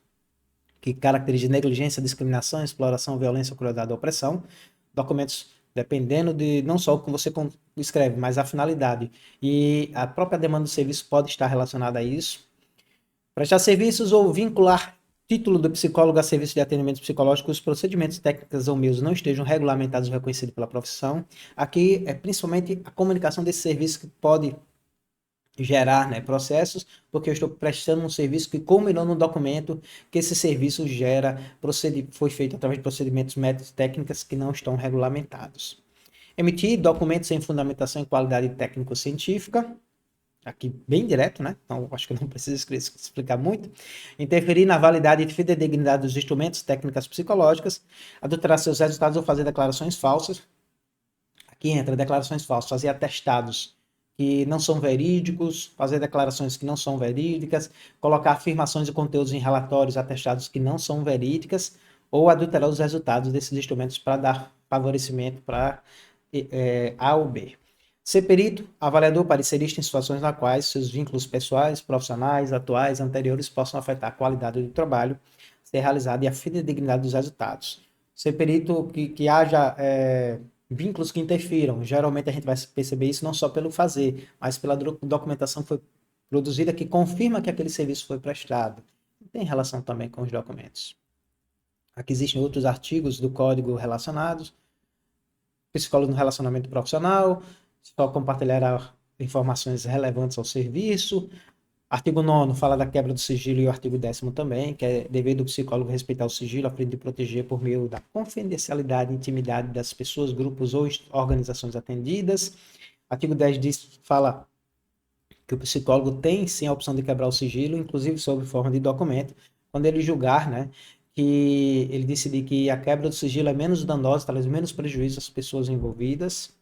que caracterize negligência, discriminação, exploração, violência, crueldade ou opressão. Documentos dependendo de não só o que você escreve, mas a finalidade. E a própria demanda do serviço pode estar relacionada a isso. Prestar serviços ou vincular título do psicólogo a serviço de atendimento psicológico, os procedimentos técnicos ou meios não estejam regulamentados ou reconhecidos pela profissão. Aqui é principalmente a comunicação desse serviço que pode gerar, né, processos, porque eu estou prestando um serviço que culminou no documento que esse serviço foi feito através de procedimentos, métodos, técnicas que não estão regulamentados. Emitir documentos sem fundamentação em qualidade técnico-científica, aqui bem direto, né? Então acho que não precisa explicar muito. Interferir na validade e fidedignidade dos instrumentos, técnicas psicológicas, adulterar seus resultados ou fazer declarações falsas. Aqui entra declarações falsas, fazer atestados que não são verídicos, fazer declarações que não são verídicas, colocar afirmações e conteúdos em relatórios atestados que não são verídicas, ou adulterar os resultados desses instrumentos para dar favorecimento para A ou B. Ser perito, avaliador, parecerista em situações na quais seus vínculos pessoais, profissionais, atuais, anteriores possam afetar a qualidade do trabalho ser realizado e a fidedignidade dos resultados. Ser perito que haja vínculos que interfiram. Geralmente a gente vai perceber isso não só pelo fazer, mas pela documentação que foi produzida que confirma que aquele serviço foi prestado. Tem relação também com os documentos. Aqui existem outros artigos do código relacionados. Psicólogo no relacionamento profissional, só compartilhar informações relevantes ao serviço. Artigo 9º fala da quebra do sigilo e o artigo 10º também, que é dever do psicólogo respeitar o sigilo a fim de proteger por meio da confidencialidade e intimidade das pessoas, grupos ou organizações atendidas. Artigo 10 fala que o psicólogo tem sim a opção de quebrar o sigilo, inclusive sob forma de documento, quando ele julgar, né, que ele decidir que a quebra do sigilo é menos danosa, traz menos prejuízo às pessoas envolvidas.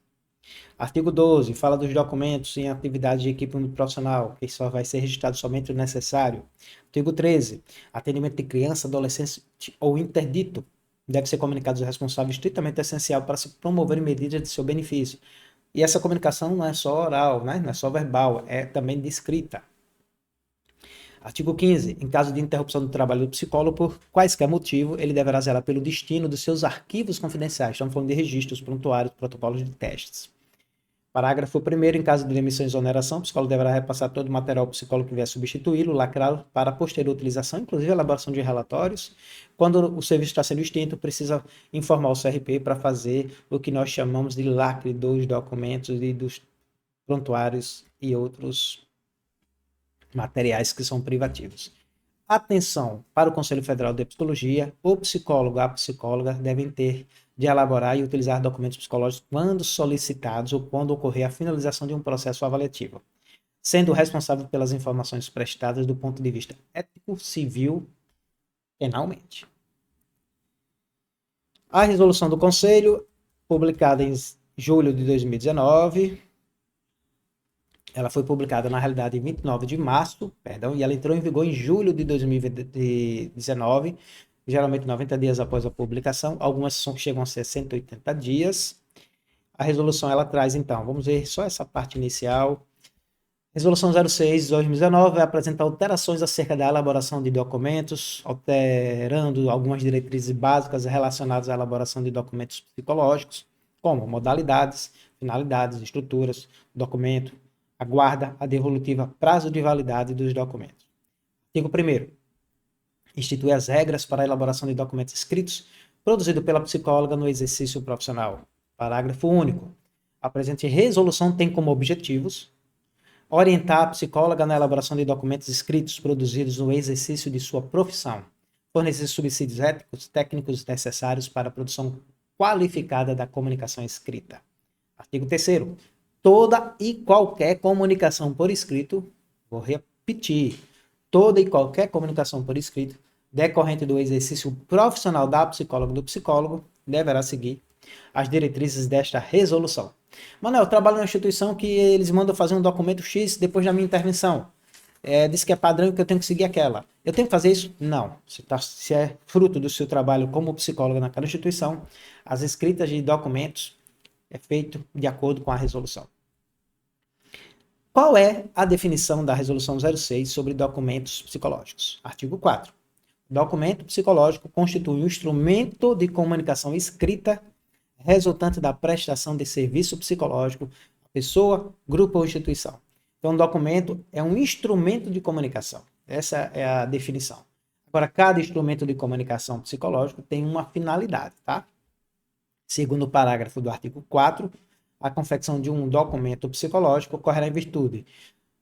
Artigo 12 fala dos documentos em atividade de equipe profissional, que só vai ser registrado somente o necessário. Artigo 13, atendimento de criança, adolescente ou interdito deve ser comunicado aos responsáveis estritamente essencial para se promover medidas de seu benefício. E essa comunicação não é só oral, né? Não é só verbal, é também de escrita. Artigo 15. Em caso de interrupção do trabalho do psicólogo por quaisquer motivo, ele deverá zelar pelo destino dos seus arquivos confidenciais. Estamos falando de registros, prontuários, protocolos de testes. Parágrafo 1º. Em caso de demissão e exoneração, o psicólogo deverá repassar todo o material ao psicólogo que vier substituí-lo, lacrá-lo para posterior utilização, inclusive a elaboração de relatórios. Quando o serviço está sendo extinto, precisa informar o CRP para fazer o que nós chamamos de lacre dos documentos e dos prontuários e outros materiais que são privativos. Atenção para o Conselho Federal de Psicologia, o psicólogo e a psicóloga devem ter de elaborar e utilizar documentos psicológicos quando solicitados ou quando ocorrer a finalização de um processo avaliativo, sendo responsável pelas informações prestadas do ponto de vista ético, civil, penalmente. A resolução do Conselho, publicada em julho de 2019, ela foi publicada, na realidade, em 29 de março, e ela entrou em vigor em julho de 2019, geralmente 90 dias após a publicação, algumas chegam a ser 180 dias. A resolução, ela traz, então, vamos ver só essa parte inicial. Resolução 06 de 2019 vai apresentar alterações acerca da elaboração de documentos, alterando algumas diretrizes básicas relacionadas à elaboração de documentos psicológicos, como modalidades, finalidades, estruturas, documento, a guarda, a devolutiva, prazo de validade dos documentos. Artigo 1º. Institui as regras para a elaboração de documentos escritos produzido pela psicóloga no exercício profissional. Parágrafo único. A presente resolução tem como objetivos Orientar a psicóloga na elaboração de documentos escritos produzidos no exercício de sua profissão. Fornecer subsídios éticos, técnicos necessários para a produção qualificada da comunicação escrita. Artigo 3º. Toda e qualquer comunicação por escrito, vou repetir, toda e qualquer comunicação por escrito decorrente do exercício profissional da psicóloga ou do psicólogo deverá seguir as diretrizes desta resolução. Manuel, eu trabalho numa instituição que eles mandam fazer um documento X depois da minha intervenção. Diz que é padrão e que eu tenho que seguir aquela. Eu tenho que fazer isso? Não. Se é fruto do seu trabalho como psicóloga naquela instituição, as escritas de documentos é feito de acordo com a resolução. Qual é a definição da resolução 06 sobre documentos psicológicos? Artigo 4. Documento psicológico constitui um instrumento de comunicação escrita resultante da prestação de serviço psicológico à pessoa, grupo ou instituição. Então, um documento é um instrumento de comunicação. Essa é a definição. Agora, cada instrumento de comunicação psicológico tem uma finalidade, tá? Segundo o parágrafo do artigo 4, a confecção de um documento psicológico ocorrerá em virtude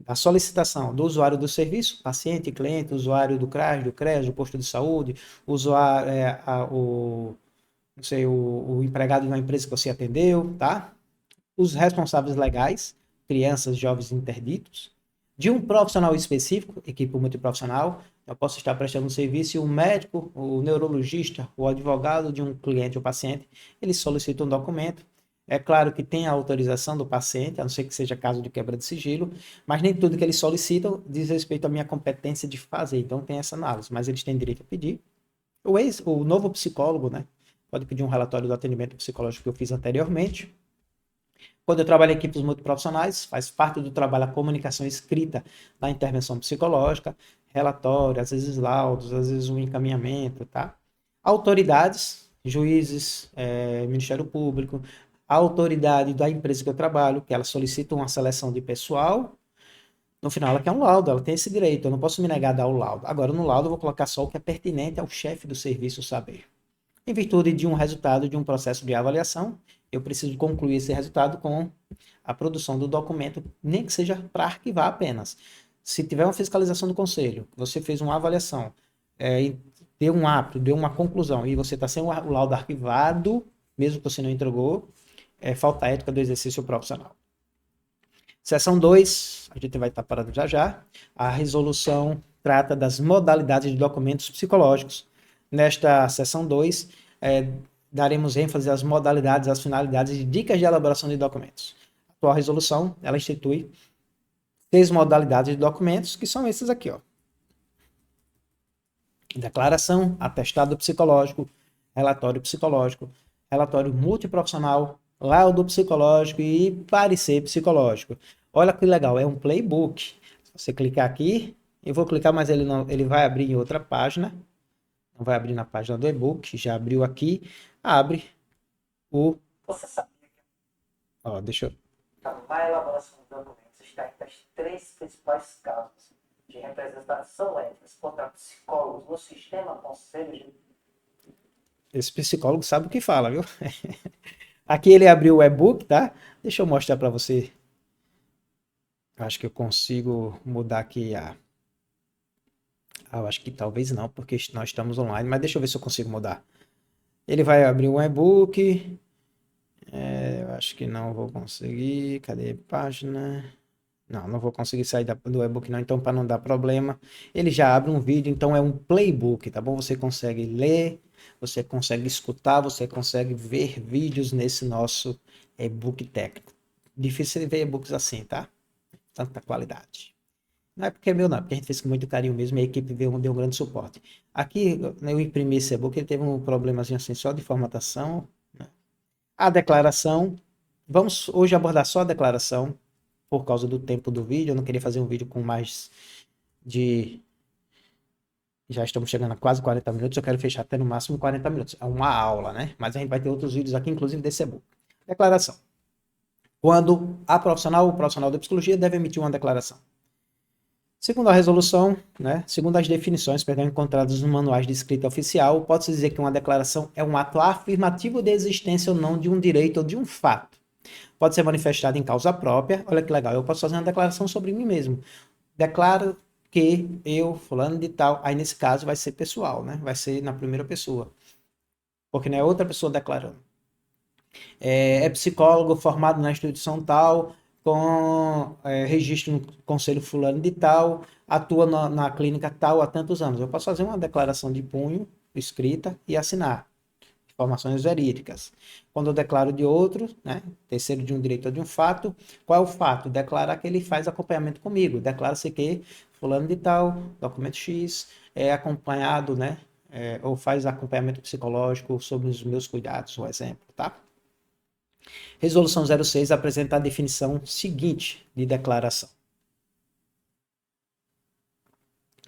da solicitação do usuário do serviço, paciente, cliente, usuário do CRAS, do CRES, do posto de saúde, usuário, o empregado de uma empresa que você atendeu, tá? Os responsáveis legais, crianças, jovens interditos, de um profissional específico, equipe multiprofissional, eu posso estar prestando um serviço e o médico, o neurologista, o advogado de um cliente ou paciente, ele solicita um documento. É claro que tem a autorização do paciente, a não ser que seja caso de quebra de sigilo, mas nem tudo que eles solicitam diz respeito à minha competência de fazer, então tem essa análise, mas eles têm direito a pedir. O novo psicólogo, né, pode pedir um relatório do atendimento psicológico que eu fiz anteriormente. Quando eu trabalho em equipes multiprofissionais, faz parte do trabalho a comunicação escrita na intervenção psicológica, relatório, às vezes laudos, às vezes um encaminhamento, tá? Autoridades, juízes, Ministério Público, a autoridade da empresa que eu trabalho, que ela solicita uma seleção de pessoal, no final ela quer um laudo, ela tem esse direito, eu não posso me negar a dar o laudo. Agora, no laudo eu vou colocar só o que é pertinente ao chefe do serviço saber. Em virtude de um resultado de um processo de avaliação, eu preciso concluir esse resultado com a produção do documento, nem que seja para arquivar apenas. Se tiver uma fiscalização do conselho, você fez uma avaliação, deu um apto, deu uma conclusão, e você está sem o laudo arquivado, mesmo que você não entregou, é falta ética do exercício profissional. Seção 2, a gente vai estar parando já já. A resolução trata das modalidades de documentos psicológicos. Nesta seção 2, daremos ênfase às modalidades, às finalidades e dicas de elaboração de documentos. A atual resolução, ela institui 6 modalidades de documentos, que são esses aqui, ó. Declaração, atestado psicológico, relatório psicológico, relatório multiprofissional, laudo psicológico e parecer psicológico. Olha que legal, é um playbook. Se você clicar aqui, eu vou clicar, mas ele vai abrir em outra página. Não vai abrir na página do e-book, já abriu aqui. Abre o... Você sabia que... Ó, deixa eu... A elaboração de documentos está entre as 3 principais causas de representação ética contra psicólogos no sistema conselho de... Esse psicólogo sabe o que fala, viu? Aqui ele abriu o e-book, tá? Deixa eu mostrar para você. Acho que eu consigo mudar aqui eu acho que talvez não, porque nós estamos online, mas deixa eu ver se eu consigo mudar. Ele vai abrir um e-book. Eu acho que não vou conseguir. Cadê a página? Não vou conseguir sair do e-book não, então para não dar problema. Ele já abre um vídeo, então é um playbook, tá bom? Você consegue ler, você consegue escutar, você consegue ver vídeos nesse nosso e-book técnico. Difícil ver e-books assim, tá? Tanta qualidade. Não é porque é meu não, porque a gente fez com muito carinho mesmo e a equipe deu um grande suporte. Aqui, eu imprimi esse e-book, ele teve um problemazinho assim só de formatação, né? A declaração, vamos hoje abordar só a declaração, por causa do tempo do vídeo. Eu não queria fazer um vídeo com mais de... Já estamos chegando a quase 40 minutos, eu quero fechar até no máximo 40 minutos. É uma aula, né? Mas a gente vai ter outros vídeos aqui, inclusive desse e-book. Declaração. Quando a profissional ou profissional da psicologia deve emitir uma declaração. Segundo a resolução, né, segundo as definições, encontradas nos manuais de escrita oficial, pode-se dizer que uma declaração é um ato afirmativo de existência ou não de um direito ou de um fato, pode ser manifestada em causa própria. Olha que legal, eu posso fazer uma declaração sobre mim mesmo. Declaro que eu, fulano de tal, aí nesse caso vai ser pessoal, né? Vai ser na primeira pessoa, porque não é outra pessoa declarando. É psicólogo formado na instituição tal, com registro no conselho fulano de tal, atua na clínica tal há tantos anos. Eu posso fazer uma declaração de punho, escrita e assinar. Informações verídicas. Quando eu declaro de outro, né, terceiro de um direito ou de um fato, qual é o fato? Declarar que ele faz acompanhamento comigo. Declara-se que fulano de tal, documento X, é acompanhado, né, ou faz acompanhamento psicológico sobre os meus cuidados, um exemplo, tá? Resolução 06 apresenta a definição seguinte de declaração.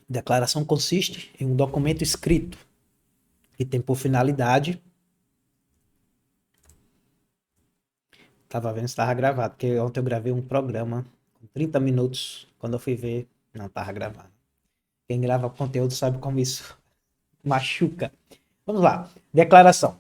Declaração consiste em um documento escrito que tem por finalidade. Estava vendo se estava gravado, porque ontem eu gravei um programa com 30 minutos. Quando eu fui ver, não estava gravado. Quem grava conteúdo sabe como isso machuca. Vamos lá. Declaração.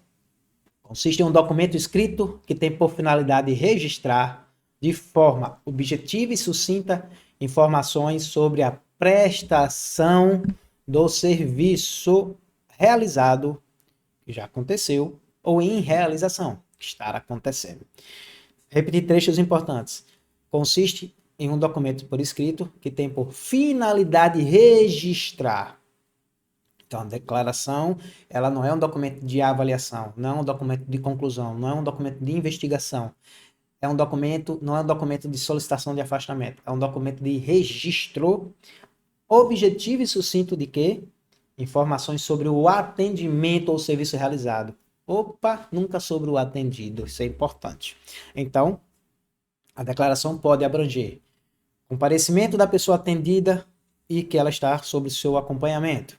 Consiste em um documento escrito que tem por finalidade registrar, de forma objetiva e sucinta, informações sobre a prestação do serviço realizado, que já aconteceu, ou em realização, que estará acontecendo. Repetir trechos importantes. Consiste em um documento por escrito que tem por finalidade registrar. Então, a declaração, ela não é um documento de avaliação, não é um documento de conclusão, não é um documento de investigação. É um documento, não é um documento de solicitação de afastamento, é um documento de registro objetivo e sucinto de quê? Informações sobre o atendimento ou serviço realizado. Opa, nunca sobre o atendido, isso é importante. Então, a declaração pode abranger comparecimento da pessoa atendida e que ela está sob seu acompanhamento.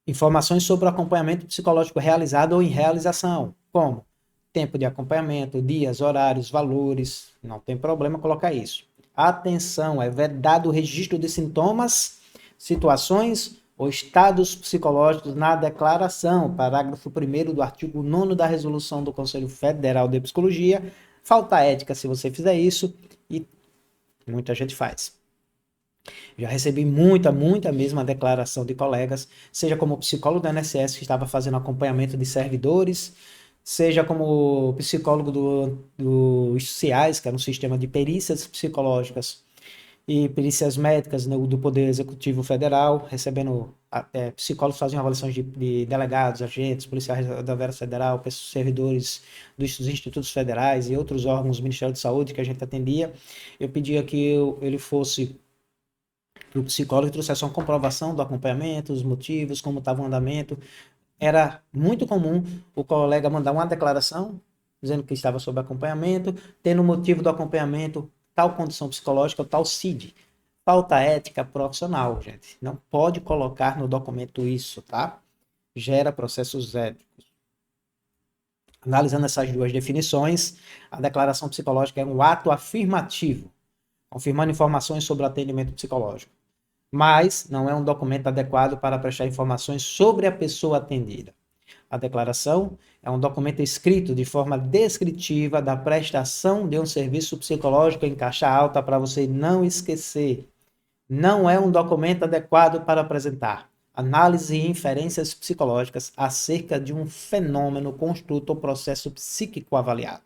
Informações sobre o acompanhamento psicológico realizado ou em realização, como tempo de acompanhamento, dias, horários, valores, não tem problema colocar isso. Atenção, é vedado o registro de sintomas, situações ou estados psicológicos na declaração, parágrafo 1º do artigo 9º da resolução do Conselho Federal de Psicologia. Falta ética se você fizer isso, e muita gente faz. Já recebi muita mesma declaração de colegas, seja como psicólogo da INSS que estava fazendo acompanhamento de servidores, seja como psicólogo dos CIAs, que era um sistema de perícias psicológicas e perícias médicas do Poder Executivo Federal, recebendo psicólogos fazendo avaliações de delegados, agentes, policiais da Vera Federal, servidores dos institutos federais e outros órgãos do Ministério da Saúde que a gente atendia. Eu pedia que ele fosse para o psicólogo e trouxesse uma comprovação do acompanhamento, os motivos, como estava o andamento. Era muito comum o colega mandar uma declaração dizendo que estava sob acompanhamento, tendo o motivo do acompanhamento, tal condição psicológica, tal CID. Falta ética profissional, gente. Não pode colocar no documento isso, tá? Gera processos éticos. Analisando essas duas definições, a declaração psicológica é um ato afirmativo, confirmando informações sobre o atendimento psicológico, mas não é um documento adequado para prestar informações sobre a pessoa atendida. A declaração é um documento escrito de forma descritiva da prestação de um serviço psicológico em caixa alta, para você não esquecer. Não é um documento adequado para apresentar análise e inferências psicológicas acerca de um fenômeno, construto ou processo psíquico avaliado.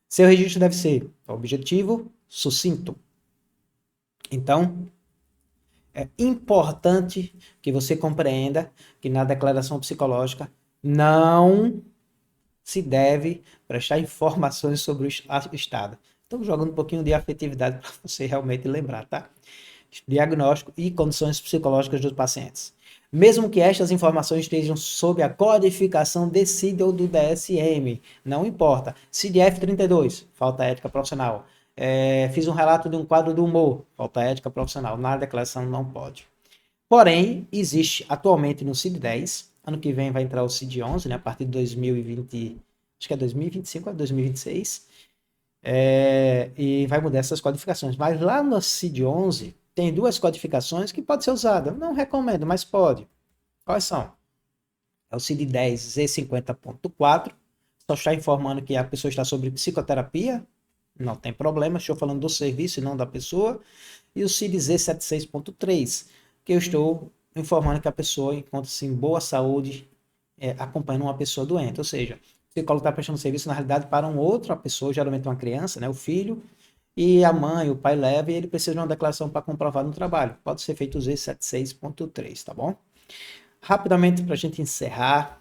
Seu registro deve ser objetivo, sucinto. Então, é importante que você compreenda que na declaração psicológica não se deve prestar informações sobre o estado. Estou jogando um pouquinho de afetividade para você realmente lembrar, tá? Diagnóstico e condições psicológicas dos pacientes. Mesmo que estas informações estejam sob a codificação de CID ou do DSM, não importa. CID-F 32, falta ética profissional. Fiz um relato de um quadro do humor, falta ética profissional. Na declaração não pode. Porém, existe atualmente no CID-10, ano que vem vai entrar o CID-11, né, a partir de 2020, acho que é 2025 ou 2026, e vai mudar essas codificações. Mas lá no CID-11 tem duas codificações que pode ser usada. Não recomendo, mas pode. Quais são? É o CID-10 Z50.4, só está informando que a pessoa está sobre psicoterapia, não tem problema, estou falando do serviço e não da pessoa. E o CID-Z 76.3, que eu estou informando que a pessoa encontra-se em boa saúde, acompanhando uma pessoa doente. Ou seja, o psicólogo está prestando serviço, na realidade, para uma outra pessoa, geralmente uma criança, né, o filho, e a mãe, o pai leva e ele precisa de uma declaração para comprovar no trabalho. Pode ser feito o Z76.3, tá bom? Rapidamente, para a gente encerrar,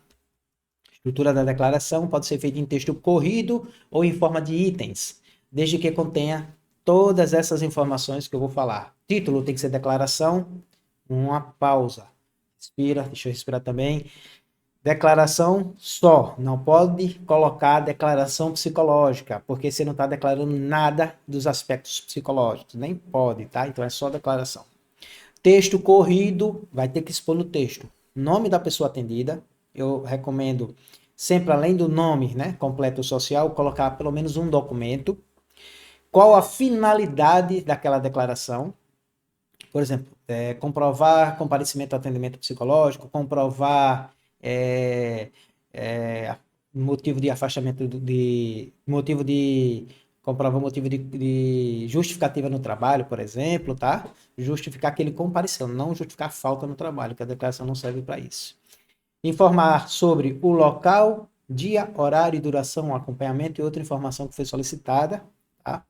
a estrutura da declaração pode ser feita em texto corrido ou em forma de itens, desde que contenha todas essas informações que eu vou falar. Título tem que ser declaração, uma pausa. Respira, deixa eu respirar também. Declaração só, não pode colocar declaração psicológica, porque você não está declarando nada dos aspectos psicológicos, nem pode, tá? Então é só declaração. Texto corrido, vai ter que expor no texto. Nome da pessoa atendida, eu recomendo sempre, além do nome, né, completo social, colocar pelo menos um documento. Qual a finalidade daquela declaração? Por exemplo, comprovar comparecimento ao atendimento psicológico, comprovar é, motivo de afastamento motivo de comprovar motivo de justificativa no trabalho, por exemplo, tá? Justificar que ele compareceu, não justificar falta no trabalho, que a declaração não serve para isso. Informar sobre o local, dia, horário e duração, acompanhamento e outra informação que foi solicitada, tá?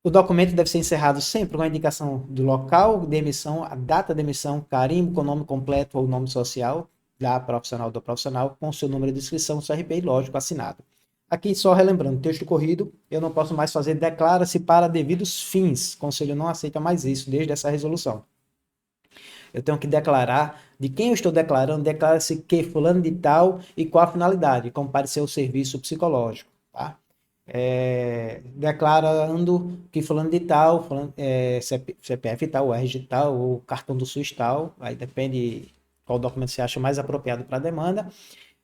O documento deve ser encerrado sempre com a indicação do local de emissão, a data de emissão, carimbo com o nome completo ou nome social da profissional ou do profissional, com seu número de inscrição, CRP e, lógico, assinado. Aqui, só relembrando, texto corrido, eu não posso mais fazer declara-se para devidos fins. O conselho não aceita mais isso desde essa resolução. Eu tenho que declarar de quem eu estou declarando, declara-se que fulano de tal e qual a finalidade, comparecer ao serviço psicológico, tá? Declarando que fulano de tal, CPF tal, RG tal, ou cartão do SUS tal, aí depende qual documento você acha mais apropriado para a demanda.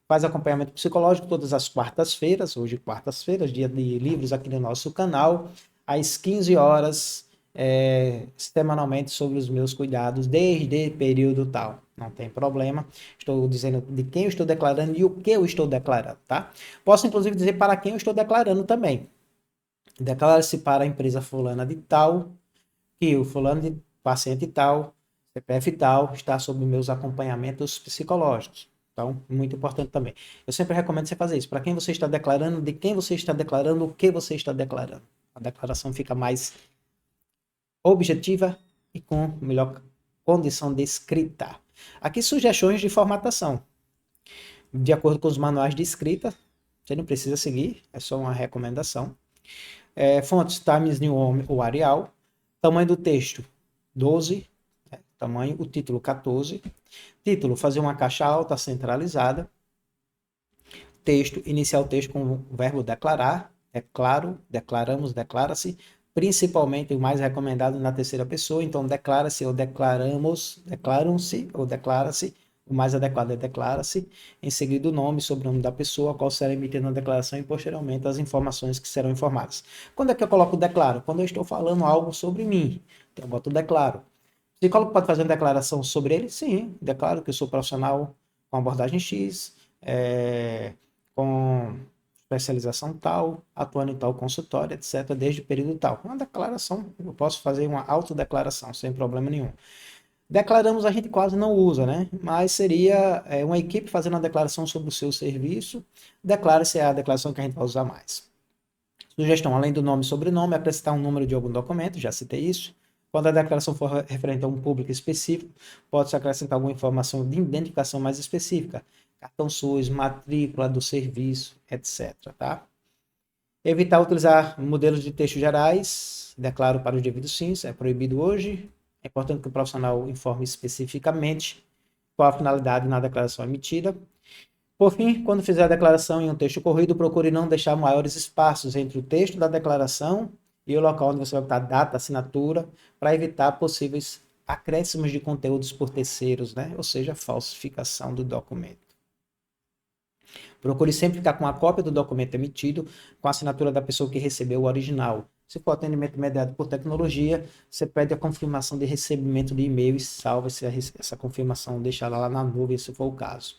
Faz acompanhamento psicológico todas as quartas-feiras, hoje quartas-feiras, dia de livros aqui no nosso canal, às 15 horas, semanalmente, sobre os meus cuidados, desde período tal. Não tem problema. Estou dizendo de quem eu estou declarando e o que eu estou declarando, tá? Posso, inclusive, dizer para quem eu estou declarando também. Declara-se para a empresa fulana de tal, que o fulano de paciente tal, CPF tal, está sob meus acompanhamentos psicológicos. Então, muito importante também. Eu sempre recomendo você fazer isso. Para quem você está declarando, de quem você está declarando, o que você está declarando. A declaração fica mais objetiva e com melhor condição de escrita. Aqui sugestões de formatação. De acordo com os manuais de escrita, você não precisa seguir, é só uma recomendação. Fontes Times New Roman ou Arial. Tamanho do texto, 12. Tamanho, o título, 14. Título, fazer uma caixa alta centralizada. Texto, iniciar o texto com o verbo declarar. Declaro, declaramos, declara-se. Principalmente o mais recomendado na terceira pessoa. Então, declara-se ou declaramos, declaram-se ou declara-se. O mais adequado é declara-se. Em seguida, o nome e sobrenome da pessoa, a qual será emitida na declaração e posteriormente as informações que serão informadas. Quando é que eu coloco declaro? Quando eu estou falando algo sobre mim. Então, eu boto declaro. O psicólogo pode fazer uma declaração sobre ele? Sim, declaro que eu sou profissional com abordagem X, com especialização tal, atuando em tal consultório, etc., desde o período tal. Uma declaração, eu posso fazer uma autodeclaração sem problema nenhum. Declaramos a gente quase não usa, né? Mas seria uma equipe fazendo uma declaração sobre o seu serviço. Declara-se a declaração que a gente vai usar mais. Sugestão, além do nome e sobrenome, apresentar um número de algum documento, já citei isso. Quando a declaração for referente a um público específico, pode-se acrescentar alguma informação de identificação mais específica, cartão SUS, matrícula do serviço, etc. Tá? Evitar utilizar modelos de texto gerais, declaro para os devidos fins, é proibido hoje. É importante que o profissional informe especificamente qual a finalidade na declaração emitida. Por fim, quando fizer a declaração em um texto corrido, procure não deixar maiores espaços entre o texto da declaração e o local onde você vai botar data, assinatura, para evitar possíveis acréscimos de conteúdos por terceiros, né? Ou seja, falsificação do documento. Procure sempre ficar com a cópia do documento emitido com a assinatura da pessoa que recebeu o original. Se for atendimento mediado por tecnologia, você pede a confirmação de recebimento de e-mail e salva essa confirmação, deixa ela lá na nuvem, se for o caso.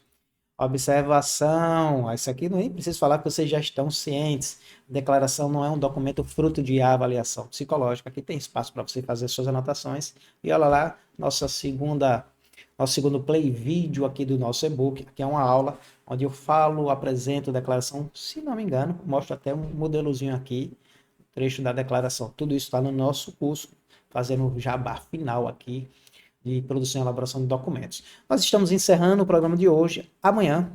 Observação. Isso aqui nem preciso falar que vocês já estão cientes. Declaração não é um documento fruto de avaliação psicológica. Aqui tem espaço para você fazer suas anotações. E olha lá, nosso segundo play vídeo aqui do nosso e-book. Aqui é uma aula onde eu falo, apresento a declaração, se não me engano, mostro até um modelozinho aqui, trecho da declaração. Tudo isso está no nosso curso, fazendo o jabá final aqui de produção e elaboração de documentos. Nós estamos encerrando o programa de hoje. Amanhã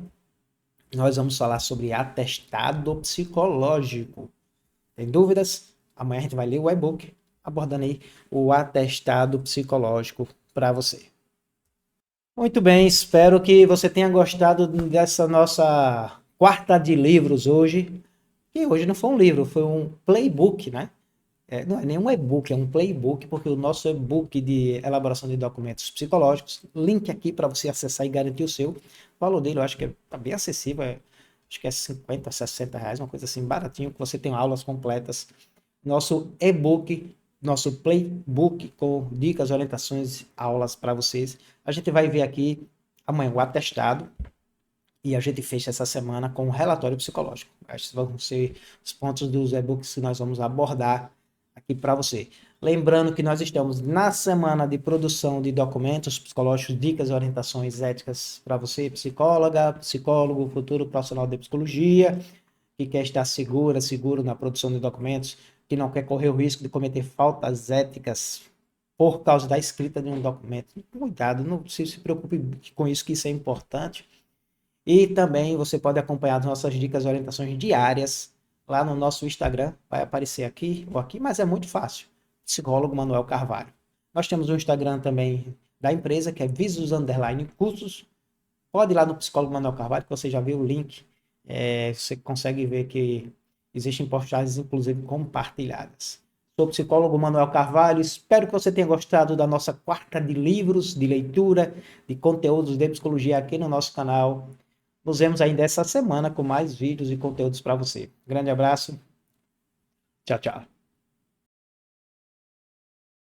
nós vamos falar sobre atestado psicológico. Tem dúvidas? Amanhã a gente vai ler o e-book abordando aí o atestado psicológico para você. Muito bem, espero que você tenha gostado dessa nossa quarta de livros hoje. E hoje não foi um livro, foi um playbook, né? Não é nem um e-book, é um playbook, porque o nosso e-book de elaboração de documentos psicológicos, link aqui para você acessar e garantir o seu. O valor dele eu acho que tá bem acessível, acho que é 50, 60 reais, uma coisa assim, baratinho, que você tem aulas completas. Nosso e-book, nosso playbook com dicas, orientações, aulas para vocês. A gente vai ver aqui amanhã o atestado e a gente fecha essa semana com um relatório psicológico. Esses vão ser os pontos dos e-books que nós vamos abordar aqui para você. Lembrando que nós estamos na semana de produção de documentos psicológicos, dicas e orientações éticas para você, psicóloga, psicólogo, futuro profissional de psicologia, que quer estar seguro na produção de documentos, que não quer correr o risco de cometer faltas éticas por causa da escrita de um documento. Cuidado, não se preocupe com isso, que isso é importante. E também você pode acompanhar as nossas dicas e orientações diárias lá no nosso Instagram. Vai aparecer aqui ou aqui, mas é muito fácil. Psicólogo Manuel Carvalho. Nós temos um Instagram também da empresa, que é Visus_Cursos. Pode ir lá no Psicólogo Manuel Carvalho, que você já viu o link. Você consegue ver que existem postagens, inclusive, compartilhadas. Sou o psicólogo Manuel Carvalho. Espero que você tenha gostado da nossa quarta de livros, de leitura, de conteúdos de psicologia aqui no nosso canal. Nos vemos ainda essa semana com mais vídeos e conteúdos para você. Grande abraço. Tchau, tchau.